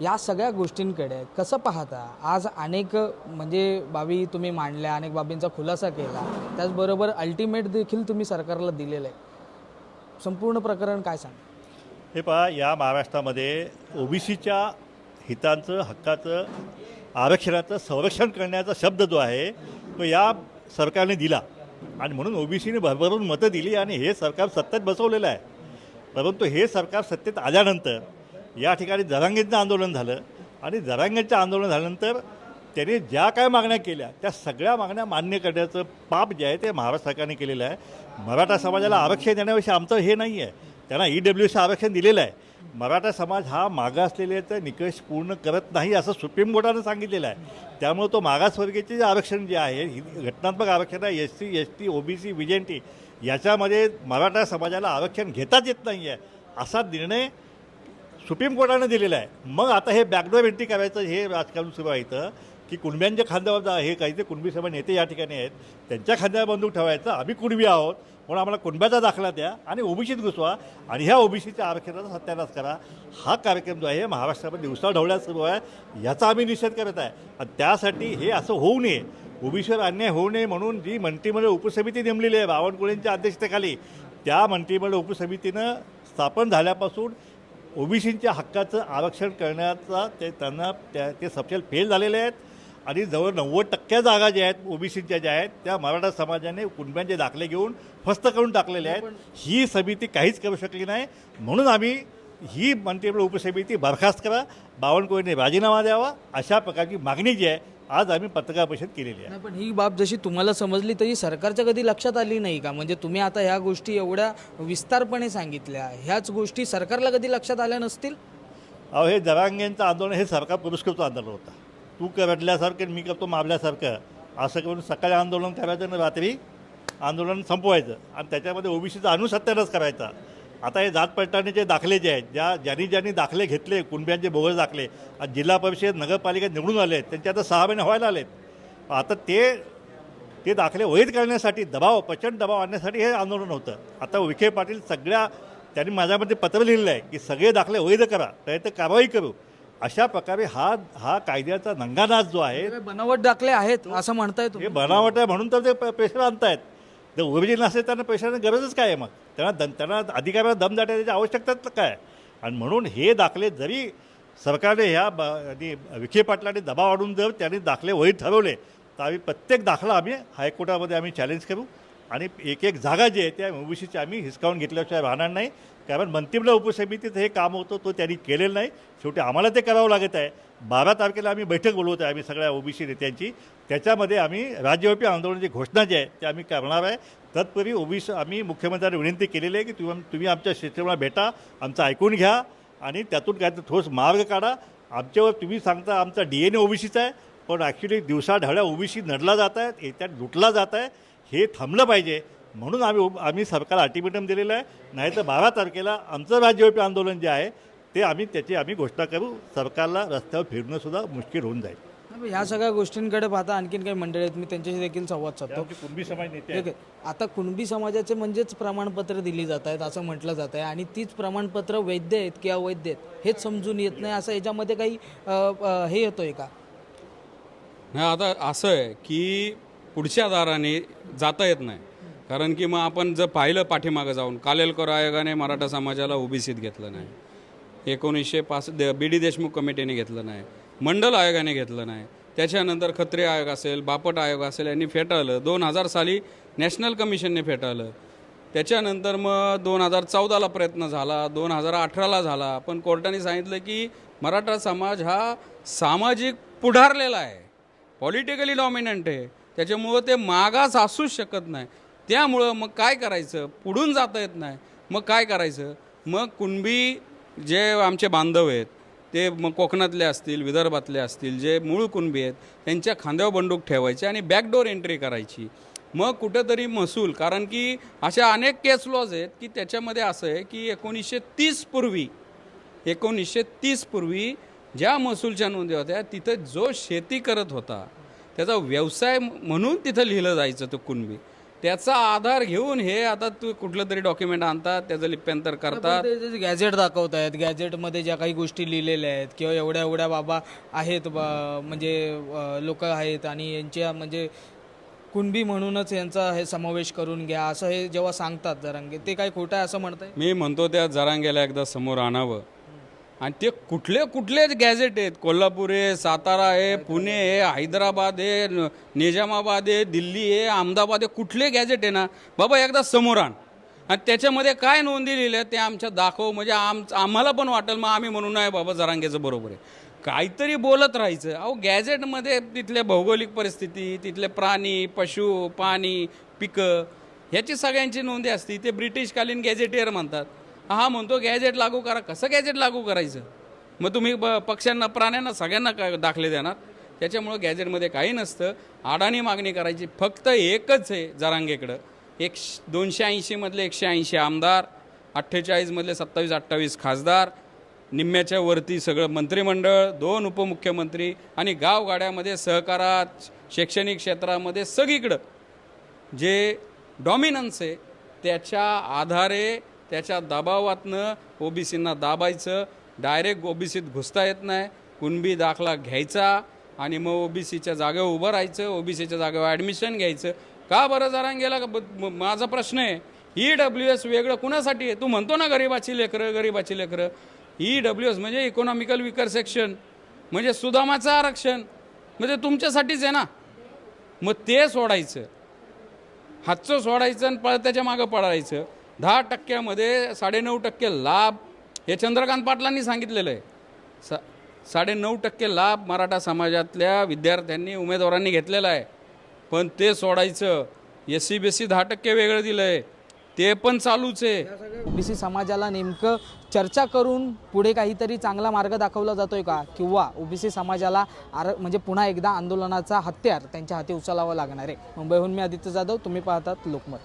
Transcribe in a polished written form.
या सगळ्या गोष्टींकडे कसं पाहता? आज अनेक म्हणजे बाबी तुम्ही मांडल्या, अनेक बाबींचा खुलासा केला, त्याचबरोबर अल्टिमेट देखील तुम्ही सरकारला दिलेलं आहे. संपूर्ण प्रकरण काय सांगा? हे पहा, या महाराष्ट्रामध्ये ओबीसीच्या हितांचं, हक्काचं, आरक्षणाचं संरक्षण करण्याचा शब्द जो आहे तो या सरकारने दिला आणि म्हणून ओबीसीने भरभरून मतं दिली आणि हे सरकार सत्तेत बसवलेलं आहे. परंतु हे सरकार सत्तेत आल्यानंतर या ठिकाणी जरांगेंचं आंदोलन झालं आणि जरांगेंचं आंदोलन झाल्यानंतर त्यांनी ज्या काय मागण्या केल्या त्या सगळ्या मागण्या मान्य करण्याचं पाप जे आहे ते महाराष्ट्र सरकारने केलेलं आहे. मराठा समाजाला आरक्षण देण्याविषयी आमचं हे नाही आहे. त्यांना EWC आरक्षण दिलेलं आहे. मराठा समाज हा मागासलेल्याचा निकष पूर्ण करत नाही असं सुप्रीम कोर्टानं सांगितलेलं आहे. त्यामुळे तो मागासवर्गीयचे जे आरक्षण जे आहे, घटनात्मक आरक्षण आहे, SC ST OBC VJNT याच्यामध्ये मराठा समाजाला आरक्षण घेताच येत नाही आहे असा निर्णय सुप्रीम कोर्टानं दिलेला आहे. मग आता हे बॅकडोर एंट्री करायचं हे राजकारण सुरू आहे इथं की कुणब्यांच्या खांद्यावर हे काही ते कुणबी सभा नेते या ठिकाणी आहेत त्यांच्या खांद्यावर बंदूक ठेवायचं, आम्ही कुणबी आहोत म्हणून आम्हाला कुणब्याचा दाखला द्या आणि ओबीसीत घुसवा आणि ह्या ओबीसीच्या आरक्षणाचा सत्यानाश करा. हा कार्यक्रम जो आहे महाराष्ट्रामध्ये दिवसाढवळ्यात सुरू आहे, याचा आम्ही निषेध करत आहे. आणि त्यासाठी हे असं होऊ नये, ओबीसीवर अन्याय होऊ नये म्हणून जी मंत्रिमंडळ उपसमिती नेमलेली आहे बावनकुळेंच्या अध्यक्षतेखाली, त्या मंत्रिमंडळ उपसमितीनं स्थापन झाल्यापासून ओबीसींच्या हक्काचं आरक्षण करण्याचा ते सपशेल फेल झालेले आहेत आणि जवळ 90% जागा ज्या आहेत ओबीसीच्या ज्या आहेत त्या मराठा समाजाने कुणब्यांचे दाखले घेऊन फस्त करून टाकलेले आहेत. ही समिती काहीच करू शकली नाही म्हणून आम्ही ही मंत्रिमंडळ उपसमिती बरखास्त करा, बावनकुळेने राजीनामा द्यावा अशा प्रकारची मागणी जी आहे आज आम्ही पत्रकार परिषद केलेली आहे. पण ही बाब जशी तुम्हाला समजली तरी सरकारच्या कधी लक्षात आली नाही का? म्हणजे तुम्ही आता ह्या गोष्टी एवढ्या विस्तारपणे सांगितल्या, ह्याच गोष्टी सरकारला कधी लक्षात आल्या नसतील? अहो, हे जरांगेंचं आंदोलन हे सरकार पुरस्कृत आंदोलन होतं. तू रडल्यासारखं मी करतो मारल्यासारखं असं करून सकाळी आंदोलन करायचं आणि रात्री आंदोलन संपवायचं आणि त्याच्यामध्ये ओबीसीचा अनुसत्यानाश करायचा. आता हे जात पडताळणीचे दाखले जे आहेत, ज्यांनी दाखले घेतले कुणब्यांचे बोगस दाखले आज जिल्हा परिषद नगरपालिकेत निवडून आले आहेत त्यांचे आता 6 महिने व्हायला आलेत. आता ते दाखले वैध करण्यासाठी प्रचंड दबाव आणण्यासाठी हे आंदोलन होतं. आता विखे पाटील त्यांनी माझ्यामध्ये पत्र लिहिलेलं आहे की सगळे दाखले वैध करा, तर कारवाई करू. अशा प्रकारे हा कायद्याचा नंगानाच जो आहे, बनावट दाखले आहेत असं म्हणताय हे तुम्ही? बनावट आहे म्हणून तर ते प्रेशर आणतायत. जर ओरिजिनल असेल त्यांना प्रेशरची गरजच काय आहे? मग त्यांना अधिकाऱ्याला दम दाटायची आवश्यकताच काय? आणि म्हणून हे दाखले जरी सरकारने विखे पाटलाने दबाव आणून जर त्यांनी दाखले वैध ठरवले तर आम्ही प्रत्येक दाखला हायकोर्टामध्ये आम्ही चॅलेंज करू आणि एक जागा जी आहे त्या ओबीसीची आम्ही हिसकावून घेतल्याशिवाय राहणार नाही. कारण मंत्रिमंडळ उपसमितीचं हे काम होतं तो त्यांनी केलेलं नाही. शेवटी आम्हाला ते करावं लागत आहे. 12 तारखेला आम्ही बैठक बोलवत आहे आम्ही सगळ्या ओबीसी नेत्यांची. त्याच्यामध्ये आम्ही राज्यव्यापी आंदोलनाची घोषणा जी आहे ते आम्ही करणार आहे. तत्पूर्वी ओबीसी आम्ही मुख्यमंत्र्यांना विनंती केलेली आहे की तुम्ही आमच्या सिस्टमला भेटा, आमचं ऐकून घ्या आणि त्यातून काय ठोस मार्ग काढा. आमच्यावर तुम्ही सांगता आमचा DNA ओबीसीचा आहे, पण ॲक्च्युली दिवसाढवळ्या ओबीसी नडला जात आहेत, त्यात लुटला जात आहे. हे थांबलं पाहिजे म्हणून आम्ही सरकारला अल्टिमेटम दिलेलं आहे. नाहीतर 12 तारखेला आमचं राज्यव्यापी आंदोलन जे आहे ते त्याची घोषणा करू. सरकारला रस्त्यावर फिरणंसुद्धा मुश्किल होऊन जाईल. ह्या सगळ्या गोष्टींकडे पाहता आणखीन काही मंडळी आहेत, मी त्यांच्याशी देखील संवाद साधतो. कुणबी समाज नेते ठीक आहे, आता कुणबी समाजाचे म्हणजेच प्रमाणपत्र दिली जात आहेत असं म्हटलं जात आहे आणि तीच प्रमाणपत्र वैध आहेत की अवैध आहेत हेच समजून येत नाही, असं याच्यामध्ये काही हे येतोय का? नाही, आता असं आहे की पुढच्या दाराने जाता येत नाही. कारण की मग आपण जर पाहिलं पाठीमागं जाऊन कालेलकर आयोगाने मराठा समाजाला ओबीसीत घेतलं नाही, 1965 BD देशमुख कमिटीने घेतलं नाही, मंडल आयोगाने घेतलं नाही, त्याच्यानंतर खत्रे आयोग असेल, बापट आयोग असेल यांनी फेटाळलं. 2000 साली नॅशनल कमिशनने फेटाळलं. त्याच्यानंतर मग 2014ला प्रयत्न झाला, 2018ला झाला, पण कोर्टाने सांगितलं की मराठा समाज हा सामाजिक पुढारलेला आहे, पॉलिटिकली डॉमिनंट आहे, त्याच्यामुळं ते मागास असूच शकत नाही. त्यामुळं मग काय करायचं, पुढून जाता येत नाही. मग काय करायचं, मग कुणबी जे आमचे बांधव आहेत ते मग कोकणातले असतील, विदर्भातले असतील, जे मूळ कुणबी आहेत त्यांच्या खांद्यावर बंदूक ठेवायची आणि बॅकडोर एंट्री करायची. मग कुठंतरी महसूल, कारण की अशा अनेक केस लॉज आहेत की त्याच्यामध्ये असं आहे की 1930 पूर्वी ज्या महसूलच्या नोंदी होत्या तिथं जो शेती करत होता त्याचा व्यवसाय म्हणून तिथं लिहिलं जायचं तो कुणबी. त्याचा आधार घेऊन हे आता तू कुठलं तरी डॉक्युमेंट आणतात, त्याचं लिप्यांतर करतात. गॅजेट दाखवत आहेत, गॅजेटमध्ये ज्या काही गोष्टी लिहिलेल्या आहेत किंवा एवढ्या एवढ्या बाबा आहेत म्हणजे लोक आहेत आणि यांच्या म्हणजे कुणबी म्हणूनच यांचा हे समावेश करून घ्या असं हे जेव्हा सांगतात जरांगे, ते काय खोटं आहे असं म्हणताय? मी म्हणतो त्या जरांगेला एकदा समोर आणावं आणि ते कुठलेच गॅजेट आहेत, कोल्हापूर आहे, सातारा आहे, पुणे आहे, हैदराबाद आहे, निजामाबाद आहे, दिल्ली आहे, अहमदाबाद आहे, कुठले गॅजेट आहे ना बाबा एकदा समोर आण आणि त्याच्यामध्ये काय नोंदी लिहिल्या ते आमच्या दाखव, म्हणजे आम्हाला पण वाटेल, मग आम्ही म्हणू नाही बाबा जरांगेचं बरोबर आहे. काहीतरी बोलत राहायचं. अहो गॅजेटमध्ये तिथल्या भौगोलिक परिस्थिती, तिथले प्राणी, पशु, पाणी, पिकं ह्याची सगळ्यांची नोंदी असते. ते ब्रिटिशकालीन गॅजेटियर म्हणतात. हा म्हणतो गॅजेट लागू करा. कसं गॅजेट लागू करायचं? मग तुम्ही पक्ष्यांना, प्राण्यांना, सगळ्यांना काय दाखले देणार? त्याच्यामुळं गॅजेटमध्ये काही नसतं. अडाणी मागणी करायची फक्त एकच आहे जरांगेकडं. 280 मधले 180 आमदार, 48 मधले 27-28 खासदार, निम्म्याच्या वरती सगळं मंत्रिमंडळ, 2 उपमुख्यमंत्री आणि गावगाड्यामध्ये, सहकारात, शैक्षणिक क्षेत्रामध्ये सगळीकडं जे डॉमिनन्स आहे त्याच्या आधारे, त्याच्या दबावातनं ओबीसींना दाबायचं. डायरेक्ट ओबीसीत घुसता येत नाही. कुणबी दाखला घ्यायचा आणि मग ओबीसीच्या जागेवर उभं राहायचं, ओबीसीच्या जागेवर ॲडमिशन घ्यायचं. का बरं जरांगेला? माझा प्रश्न आहे, EWS वेगळं कुणासाठी आहे? तू म्हणतो ना गरीबाची लेकरं. EWS म्हणजे इकॉनॉमिकल विकर सेक्शन, म्हणजे सुदामाचं आरक्षण, म्हणजे तुमच्यासाठीच आहे ना. मग ते सोडायचं, हातचं सोडायचं आणि पळत्याच्या मागं पडायचं. 10% 9.5% लाभ हे चंद्रकांत पाटलांनी सांगितलेलं आहे. 9.5% लाभ मराठा समाजातल्या विद्यार्थ्यांनी, उमेदवारांनी घेतलेला आहे. पण ते सोडायचं. SC BC 10% वेगळं दिलं आहे, ते पण चालूच आहे. ओबीसी समाजाला नेमकं चर्चा करून पुढे काहीतरी चांगला मार्ग दाखवला जातोय का, किंवा ओबीसी समाजाला म्हणजे पुन्हा एकदा आंदोलनाचा हत्यार त्यांच्या हाती उचलावं लागणार आहे? मुंबईहून मी आदित्य जाधव, तुम्ही पाहतात लोकमत.